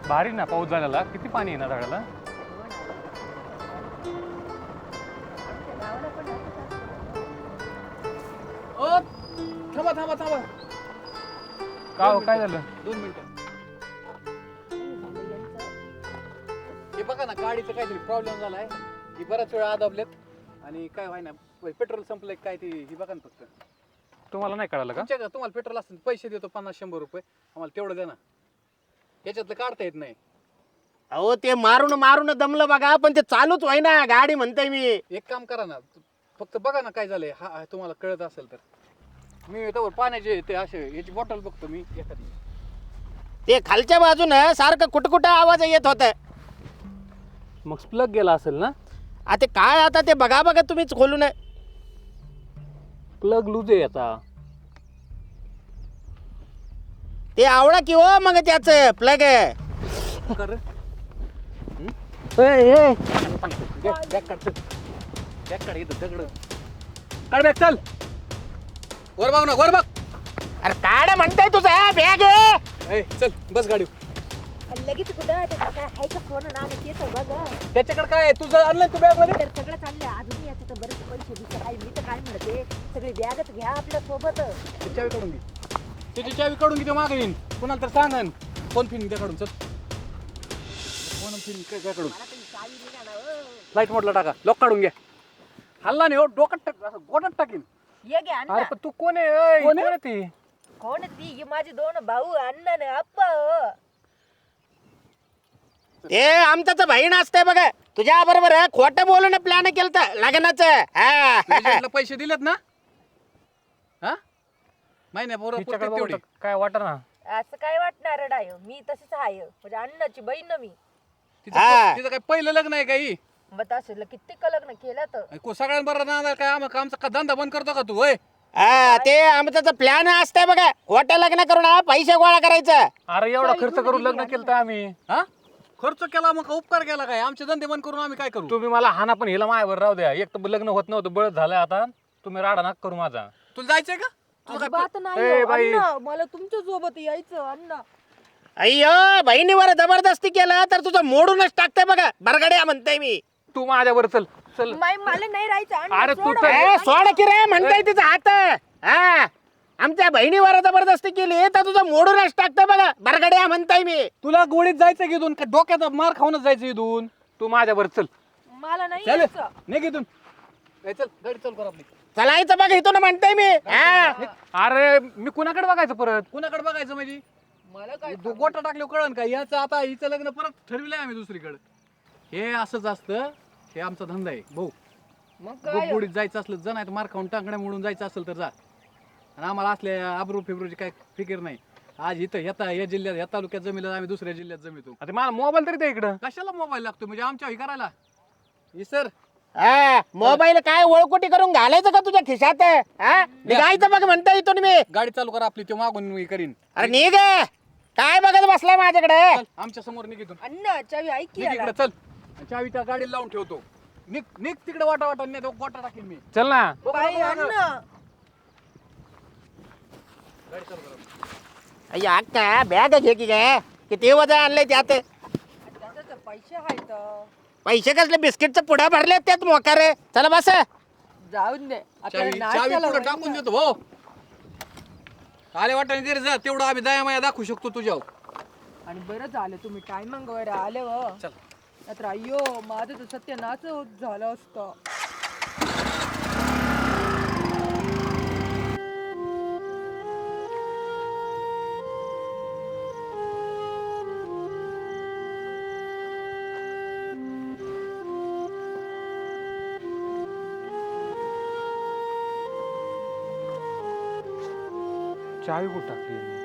भारी ना पाऊस झालेला. किती पाणी आहे ना झाडाला. थांबा थांबा थांबा. का हो, काय झालं? 2 मिनिटं. हे बघा ना गाडीचं काहीतरी प्रॉब्लेम झालाय. ही बऱ्याच वेळा आदाबलेत आणि काय व्हाय ना पेट्रोल संपलंय काय ती ही बघा ना फक्त. तुम्हाला नाही कळालं का? तुम्हाला पेट्रोल असतं पैसे देतो 50-100 रुपये आम्हाला तेवढं द्या ना. याच्यातलं काढता येत नाही. अहो ते मारून मारून दमलं बघा पण ते चालूच व्हाय ना गाडी म्हणताय मी. एक काम करा ना फक्त बघा ना काय झालंय. हा तुम्हाला कळत असेल तर मी तर पाण्याचे ते असे याची बॉटल बघतो मी एखादी. ते खालच्या बाजूनं सारखं कुटकुटा आवाज येत होत. मग प्लग गेला असेल ना. आता काय आता ते बघा बघा तुम्हीच खोलून. प्लग लूज आहे आता. ते आवडा की हो मग त्याच प्लग. कर काढ बॅग चल. वर बघ ना वर बघ. अरे काढ म्हणताय तुझा बॅग. चल बस गाडी. लगेच कुठं काय आहे का फोन ना आणि तेच बघ. त्याच्याकडे काय आहे तुझं आणलं तू बॅग मध्ये. तर सगळं चाललंय अजून याचं तर बरेच पैसे दिसत आहे. मी तर काय म्हणते सगळी बॅगच घ्या आपल्या सोबत. चावी काढून घे. त्याची चावी काढून घे. मागे येईन कुणाला तर सांगन. फोन फिन त्या काढून चल. फोन फिन काय काढून लाईट मोडला टाका. लॉक काढून घ्या. हल्ला नाही हो डोक्यात टाक असं गोटात टाकीन. ये घ्या अरे अण्णा. पण तू कोण आहे? कोण कोण आहे? आहे ती? कोण आहे ती? ही माझे 2 भाऊ अण्णा ने अप्पा. ते आमचाच बहीण असते बघा तुझ्या बरोबर खोटं बोलून प्लॅन केलं लग्नाचं. एजंटला पैसे दिलेत ना. हा महिन्या बरोबर तिच्याकडे तेवढे. बघू तर काय वाटत ना. असं काय वाटणार डाय मी तशीच आहे म्हणजे अण्णाची बहीण ना मी. तिचं काय पहिलं लग्न आहे काही. मग असेल किती लग्न केलं तर. सगळ्यांबरोबर ना काय आमचा का धंदा बंद करतो का तू होय. ते आमचाच प्लॅन असते बघा खोटं लग्न करून पैसे गोळा करायचं. अरे एवढा खर्च करून लग्न केलं आम्ही. हा खर्च केला मग उपकार केला काय. आमचे धंदे बंद करून आम्ही काय करू. तुम्ही मला हाना पण हिला मायावर राहू द्या. एक तर लग्न होत नव्हतं बळत झालंय आता. तुम्ही राडा नाक करू माझा. तुला जायचंय का. तुला काय बात ए, नाही बाई. अण्णा मला तुमच्या सोबत यायचं अण्णा. अय्यो बहिणीवर जबरदस्ती केलं तर तुझं मोडूनच टाकतंय बघा बरगड्या म्हणताय मी. तू माझ्यावर चल चल. मला नाही राहायचं अण्णा, अरे तू सोडा. तर- सोड की रे म्हणताय तिचा हात. आमच्या बहिणीवर जबरदस्ती केली तर तुझं मोडूनच टाकतंय बघा बरगड्या म्हणताय मी. तुला गोळीत जायचं की इथून का डोक्यात मार खाऊनच जायचं इथून. तू माझ्यावर चल. मला नाही चल यायचं. निघ इथून. चल गाडी चल कर आपली. चलायचं बघ इथून म्हणताय मी. अरे मी कुणाकडे बघायचं परत. कुणाकडे बघायचं म्हणजे मला काय गोटा टाकले कळण का. याचं आता हिचं लग्न परत ठरविलंय आम्ही दुसरीकडे. हे असंच असतं. हे आमचा धंदा आहे भाऊ. मग काय गोडीत जायचं असलं जा नाही तर मार खाऊन टांगड्या मोडून जायचं असेल तर जा. आणि आम्हाला असल्या आबरू फेब्रुची काय फिकीर नाही. आज इथं या जिल्ह्यात या तालुक्यात जमिलं आम्ही दुसऱ्या जिल्ह्यात जमितो. आता मला मोबाईल तरी दे इकडं. कशाला मोबाईल लागतो म्हणजे आमच्या हे करायला. सर मोबाईल काय ओळखोटी करून घालायचं का तुझ्या खिशात. निघायचं बघ म्हणताय इथून मी. गाडी चालू करा आपली. ते मागून मी करीन. अरे निघ. काय बघत बसलाय माझ्याकडे. चल आमच्या समोर निघितून. अण्णा चावी ऐक की निघ याला. इकडे चल. चावी त्या गाडीला लावून ठेवतो. निघ निघ तिकडे वाटा वाटा नाही तो गोटा टाकीन मी. चल ना. बाई अण्णा गाडी चालू करा. अय्या अक्का बॅग घे की काय किती वजन आणलंय त्यात. त्याच्यात पैसे आहेत पैसे कसले बिस्किटचं पुढा भरले त्यात मोकार. चला बस. जाऊन दे चावी चावी पुढे टाकून देतो भाऊ. आले वाटाने घरी जा. तेवढं आम्ही दया माया दाखवू शकतो तुझ्यावर. आणि बरं झालं तुम्ही टायमिंग वर आले व. चल. नाहीतर अय्यो माझं तर सत्यानाश झालं असतं. चावी कुठं टाकली यांनी?